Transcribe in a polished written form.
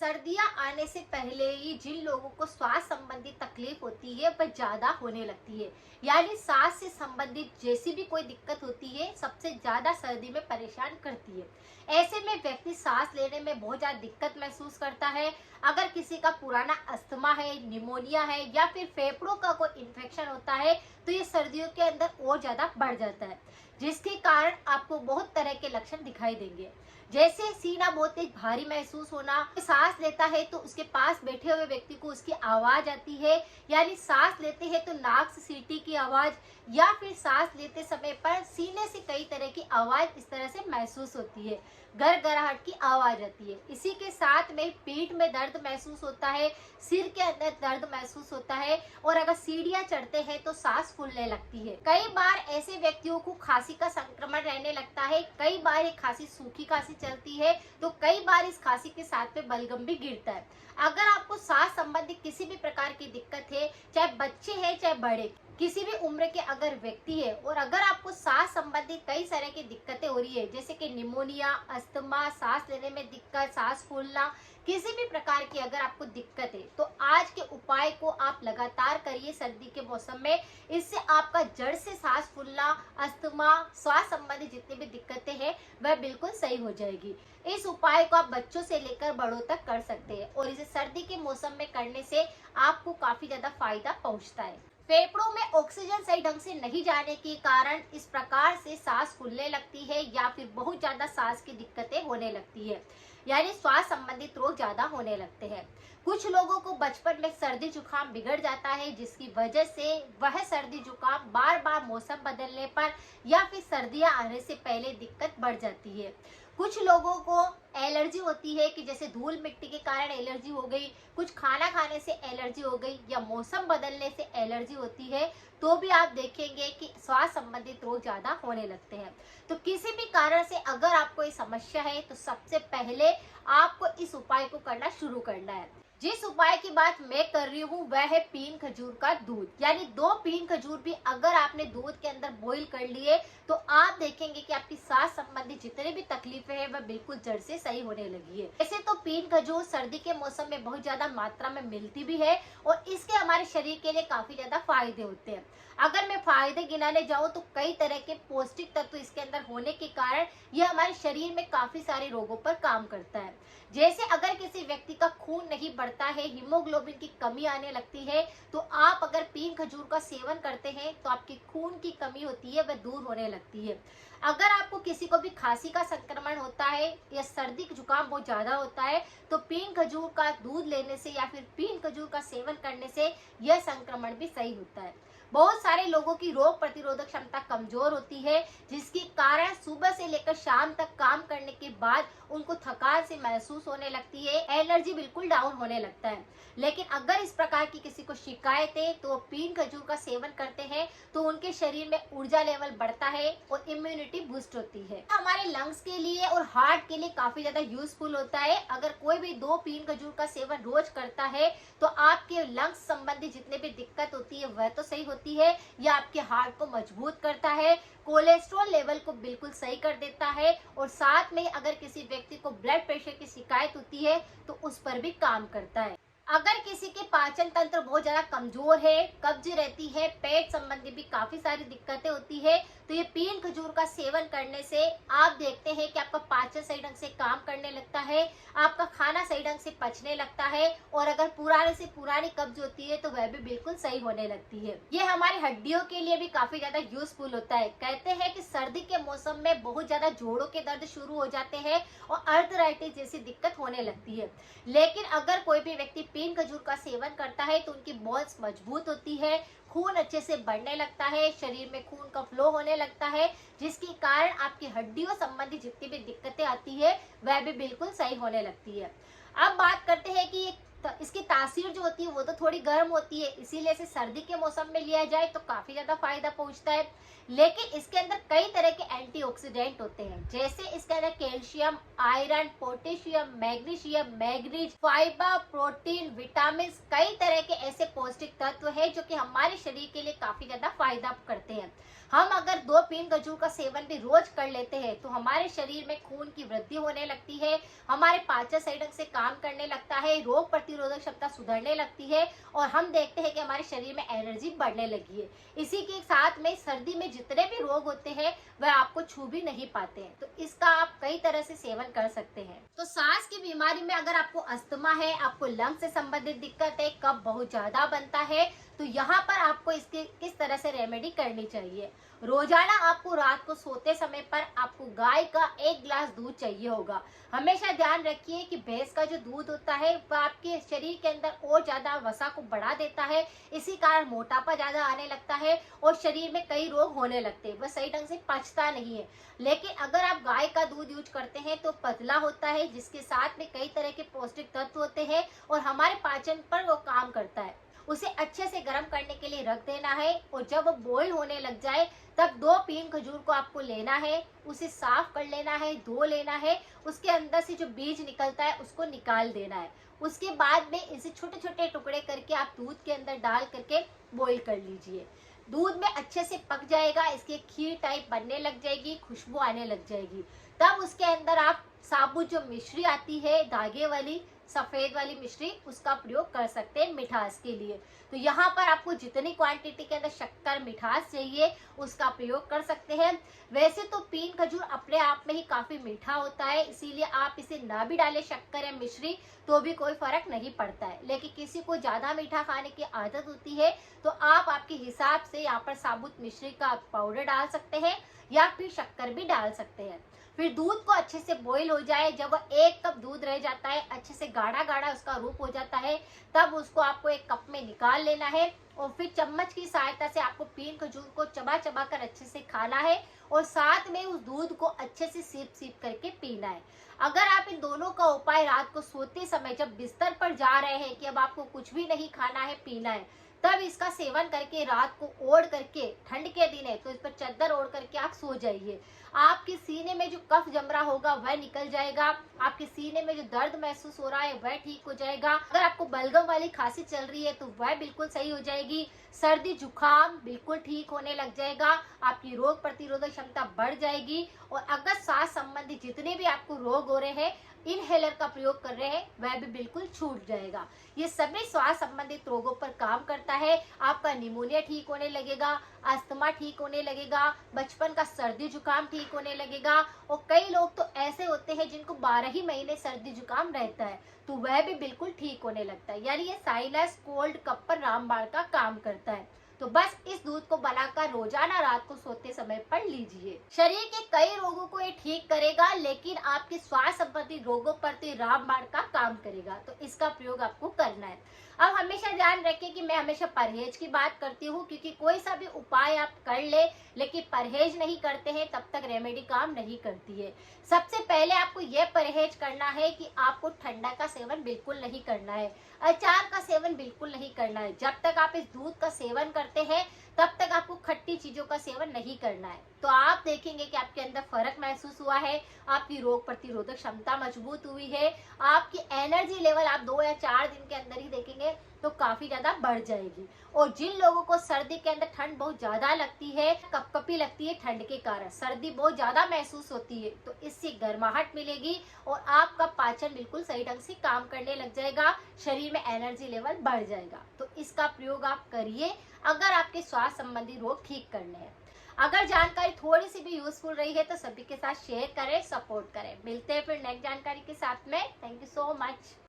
सर्दियां आने से पहले ही जिन लोगों को श्वास संबंधी तकलीफ होती है वह ज्यादा होने लगती है। यानी सांस से संबंधित जैसी भी कोई दिक्कत होती है सबसे ज्यादा सर्दी में परेशान करती है। ऐसे में व्यक्ति सांस लेने में बहुत ज्यादा दिक्कत महसूस करता है। अगर किसी का पुराना अस्थमा है, निमोनिया है या फिर फेफड़ों का कोई इन्फेक्शन होता है तो ये सर्दियों के अंदर और ज्यादा बढ़ जाता है, जिसके कारण आपको बहुत तरह के लक्षण दिखाई देंगे। जैसे सीना बहुत तेज भारी महसूस होना, सांस लेता है तो उसके पास बैठे हुए व्यक्ति को उसकी आवाज आती है, यानी सांस लेते हैं तो नाक से सीटी की आवाज या फिर सांस लेते समय पर सीने से कई तरह की आवाज इस तरह से महसूस होती है, गड़गड़ाहट की आवाज आती है। इसी के साथ में पीठ में दर्द महसूस होता है, सिर के अंदर दर्द महसूस होता है और अगर सीढ़ियां चढ़ते हैं तो सांस फूलने लगती है। कई बार ऐसे व्यक्तियों को खांसी का संक्रमण रहने लगता है। कई बार ये खांसी सूखी खांसी चलती है तो कई बार इस खांसी के साथ में बलगम भी गिरता है। अगर आपको सांस संबंधी किसी भी प्रकार की दिक्कत है, चाहे बच्चे हैं चाहे बड़े, किसी भी उम्र के अगर व्यक्ति है और अगर आपको सांस संबंधी कई तरह की दिक्कतें हो रही है जैसे कि निमोनिया, अस्थमा, सांस लेने में दिक्कत, सांस फूलना, किसी भी प्रकार की अगर आपको दिक्कत है तो आज के उपाय को आप लगातार करिए सर्दी के मौसम में। इससे आपका जड़ से सांस फूलना, अस्थमा, श्वास संबंधी जितनी भी दिक्कतें हैं वह बिल्कुल सही हो जाएगी। इस उपाय को आप बच्चों से लेकर बड़ों तक कर सकते हैं और इसे सर्दी के मौसम में करने से आपको काफी ज्यादा फायदा पहुंचता है। फेफड़ों में ऑक्सीजन सही ढंग से नहीं जाने के कारण इस प्रकार से सांस फूलने लगती है या फिर बहुत ज्यादा सांस की दिक्कतें होने लगती है, यानी श्वास संबंधित रोग ज्यादा होने लगते हैं। कुछ लोगों को बचपन में सर्दी जुकाम बिगड़ जाता है जिसकी वजह से वह सर्दी जुकाम बार बार मौसम बदलने पर या फिर सर्दियां आने से पहले दिक्कत बढ़ जाती है। कुछ लोगों को एलर्जी होती है कि जैसे धूल मिट्टी के कारण एलर्जी हो गई, कुछ खाना खाने से एलर्जी हो गई या मौसम बदलने से एलर्जी होती है, तो भी आप देखेंगे कि श्वास संबंधित रोग ज्यादा होने लगते हैं। तो किसी भी कारण से अगर आपको ये समस्या है तो सबसे पहले आपको इस उपाय को करना शुरू करना है। जिस उपाय की बात मैं कर रही हूँ वह है पीन खजूर का दूध, यानी 2 पीन खजूर भी अगर आपने दूध के अंदर बॉईल कर लिए तो आप देखेंगे कि आपकी सांस संबंधी जितने भी तकलीफें हैं वह बिल्कुल जड़ से सही होने लगी है। ऐसे तो पीन खजूर सर्दी के मौसम में बहुत ज्यादा मात्रा में मिलती भी है और इसके हमारे शरीर के लिए काफी ज्यादा फायदे होते हैं। अगर मैं फायदे गिनाने जाऊं तो कई तरह के पौष्टिक तत्व इसके अंदर होने के कारण यह हमारे शरीर में काफी सारे रोगों पर काम करता है। जैसे अगर किसी व्यक्ति का खून नहीं बढ़ता है, हीमोग्लोबिन की कमी आने लगती है, तो आप अगर पीन खजूर का सेवन करते हैं तो आपकी खून की कमी होती है वह दूर होने लगती है। अगर आपको किसी को भी खांसी का संक्रमण होता है या सर्दी जुकाम बहुत ज्यादा होता है तो पीन खजूर का दूध लेने से या फिर पीन खजूर का सेवन करने से यह संक्रमण भी सही होता है। बहुत सारे लोगों की रोग प्रतिरोधक क्षमता कमजोर होती है जिसके कारण सुबह से लेकर शाम तक काम करने के बाद उनको थकान से महसूस होने लगती है, एनर्जी बिल्कुल डाउन होने लगता है। लेकिन अगर इस प्रकार की किसी को शिकायत है तो पीन खजूर का सेवन करते हैं तो उनके शरीर में ऊर्जा लेवल बढ़ता है और इम्यूनिटी बूस्ट होती है। हमारे लंग्स के लिए और हार्ट के लिए काफी ज्यादा यूजफुल होता है। अगर कोई भी 2 पीन खजूर का सेवन रोज करता है तो आपके लंग्स संबंधी जितने भी दिक्कत होती है वह तो सही होती है, या आपके हार्ट को मजबूत करता है, कोलेस्ट्रॉल लेवल को बिल्कुल सही कर देता है और साथ में अगर किसी व्यक्ति को ब्लड प्रेशर की शिकायत होती है तो उस पर भी काम करता है। अगर किसी के पाचन तंत्र बहुत ज्यादा कमजोर है, कब्ज रहती है, पेट संबंधी भी काफी सारी दिक्कतें होती है तो ये पीन खजूर का सेवन करने से आप देखते हैं कि आपका पाचन सही ढंग से काम करने लगता है, आपका खाना सही ढंग से पचने लगता है और अगर पुराने से पुरानी कब्ज होती है तो वह भी बिल्कुल सही होने लगती है। ये हमारी हड्डियों के लिए भी काफी ज्यादा यूजफुल होता है। कहते हैं कि सर्दी के मौसम में बहुत ज्यादा जोड़ों के दर्द शुरू हो जाते हैं और आर्थराइटिस जैसी दिक्कत होने लगती है, लेकिन अगर कोई भी व्यक्ति पीन खजूर का सेवन करता है तो उनकी बोन्स मजबूत होती है, खून अच्छे से बढ़ने लगता है, शरीर में खून का फ्लो होने लगता है, जिसके कारण आपकी हड्डियों संबंधी जितनी भी दिक्कतें आती है वह भी बिल्कुल सही होने लगती है। अब बात करते हैं कि इसकी तासीर जो होती है वो तो थोड़ी गर्म होती है, इसीलिए इसे सर्दी के मौसम में लिया जाए तो काफी ज्यादा फायदा पहुंचता है। लेकिन इसके अंदर कई तरह के एंटीऑक्सीडेंट होते हैं, जैसे इसके अंदर calcium, iron, potassium, magnesium, manganese, fibre, protein, vitamin, कई तरह के ऐसे पौष्टिक तत्व है जो कि हमारे शरीर के लिए काफी ज्यादा फायदा करते हैं। हम अगर 2 पीन खजूर का सेवन भी रोज कर लेते हैं तो हमारे शरीर में खून की वृद्धि होने लगती है, हमारे पाचन सही ढंग से काम करने लगता है, रोग प्रतिरोधक क्षमता सुधरने लगती है और हम देखते हैं कि हमारे शरीर में एनर्जी बढ़ने लगी है। इसी के साथ में सर्दी में जितने भी रोग होते हैं वह आपको छू भी नहीं पाते हैं, तो इसका आप कई तरह से सेवन कर सकते हैं। तो सांस की बीमारी में अगर आपको अस्थमा है, आपको लंग से संबंधित दिक्कत है, कफ बहुत ज्यादा बनता है, तो यहाँ पर आपको इसके किस तरह से रेमेडी करनी चाहिए। रोजाना आपको रात को सोते समय पर आपको गाय का 1 गिलास दूध चाहिए होगा। हमेशा ध्यान रखिए कि भैंस का जो दूध होता है वह आपके शरीर के अंदर और ज्यादा वसा को बढ़ा देता है, इसी कारण मोटापा ज्यादा आने लगता है और शरीर में कई रोग होने लगते हैं, वह सही ढंग से पचता नहीं है। लेकिन अगर आप गाय का दूध यूज करते हैं तो पतला होता है, जिसके साथ में कई तरह के पौष्टिक तत्व होते हैं और हमारे पाचन पर वो काम करता है। उसे अच्छे से गर्म करने के लिए रख देना है और जब वो बॉईल होने लग जाए तब 2 पीन खजूर को आपको लेना है, उसे साफ कर लेना है, धो लेना है, उसके अंदर से जो बीज निकलता है उसको निकाल देना है। उसके बाद में इसे छोटे छोटे टुकड़े करके आप दूध के अंदर डाल करके बॉईल कर लीजिए। दूध में अच्छे से पक जाएगा, इसकी खीर टाइप बनने लग जाएगी, खुशबू आने लग जाएगी। तब उसके अंदर आप साबुत जो मिश्री आती है धागे वाली, सफेद वाली मिश्री, उसका प्रयोग कर सकते हैं मिठास के लिए। तो यहाँ पर आपको जितनी क्वांटिटी के अंदर शक्कर मिठास चाहिए उसका प्रयोग कर सकते हैं। वैसे तो पीन खजूर अपने आप में ही काफी मीठा होता है, इसीलिए आप इसे ना भी डालें शक्कर या मिश्री तो भी कोई फर्क नहीं पड़ता है। लेकिन किसी को ज्यादा मीठा खाने की आदत होती है तो आप आपके हिसाब से यहाँ पर साबुत मिश्री का पाउडर डाल सकते हैं या फिर शक्कर भी डाल सकते हैं। फिर दूध को अच्छे से बॉईल हो जाए, जब वो 1 कप दूध रह जाता है, अच्छे से गाढ़ा गाढ़ा उसका रूप हो जाता है, तब उसको आपको एक कप में निकाल लेना है और फिर चम्मच की सहायता से आपको पीन खजूर को चबा चबा कर अच्छे से खाना है और साथ में उस दूध को अच्छे से सीप सीप करके पीना है। अगर आप इन दोनों का उपाय रात को सोते समय जब बिस्तर पर जा रहे हैं कि अब आपको कुछ भी नहीं खाना है पीना है, तब इसका सेवन करके रात को ओढ़ करके, ठंड के दिन है तो इस पर चादर ओढ़ करके आप सो जाइए। आपके सीने में जो कफ जम रहा होगा वह निकल जाएगा, आपके सीने में जो दर्द महसूस हो रहा है वह ठीक हो जाएगा। अगर आपको बलगम वाली खांसी चल रही है तो वह बिल्कुल सही हो जाएगी। सर्दी जुकाम बिल्कुल ठीक होने लग जाएगा, आपकी रोग प्रतिरोधक क्षमता बढ़ जाएगी और अगर सांस संबंधी जितने भी आपको रोग हो रहे हैं, इनहेलर का प्रयोग कर रहे हैं, वह भी बिल्कुल छूट जाएगा। ये सभी श्वास संबंधित रोगों पर काम करता है। आपका निमोनिया ठीक होने लगेगा, अस्थमा ठीक होने लगेगा, बचपन का सर्दी जुकाम ठीक होने लगेगा और कई लोग तो ऐसे होते हैं जिनको 12 ही महीने सर्दी जुकाम रहता है तो वह भी बिल्कुल ठीक होने लगता है। यानी ये साइनस, कोल्ड, कफ पर रामबाण का काम करता है। तो बस इस दूध को बनाकर रोजाना रात को सोते समय पर लीजिए। शरीर के कई रोगों को ये ठीक करेगा, लेकिन आपके स्वास्थ्य संबंधी रोगों पर तो रामबाण का काम करेगा, तो इसका प्रयोग आपको करना है। अब हमेशा ध्यान रखें कि मैं हमेशा परहेज की बात करती हूँ, क्योंकि कोई सा भी उपाय आप कर ले लेकिन परहेज नहीं करते हैं तब तक रेमेडी काम नहीं करती है। सबसे पहले आपको यह परहेज करना है कि आपको ठंडा का सेवन बिल्कुल नहीं करना है, अचार का सेवन बिल्कुल नहीं करना है। जब तक आप इस दूध का सेवन करते हैं तब तक आपको खट्टी चीजों का सेवन नहीं करना है। तो आप देखेंगे कि आपके अंदर फर्क महसूस हुआ है, आपकी रोग प्रतिरोधक क्षमता मजबूत हुई है, आपकी एनर्जी लेवल आप 2 या 4 दिन के अंदर ही देखेंगे तो काफी ज्यादा बढ़ जाएगी। और जिन लोगों को सर्दी के अंदर ठंड बहुत ज्यादा लगती है, कपकपी लगती है ठंड के कारण, सर्दी बहुत ज्यादा महसूस होती है, तो इससे गर्माहट मिलेगी और आपका पाचन बिल्कुल सही ढंग से काम करने लग जाएगा, शरीर में एनर्जी लेवल बढ़ जाएगा। तो इसका प्रयोग आप करिए अगर आपके स्वास्थ्य संबंधी रोग ठीक करने हैं। अगर जानकारी थोड़ी सी भी यूजफुल रही है तो सभी के साथ शेयर करें, सपोर्ट करें। मिलते हैं फिर नेक्स्ट जानकारी के साथ में। Thank you so much.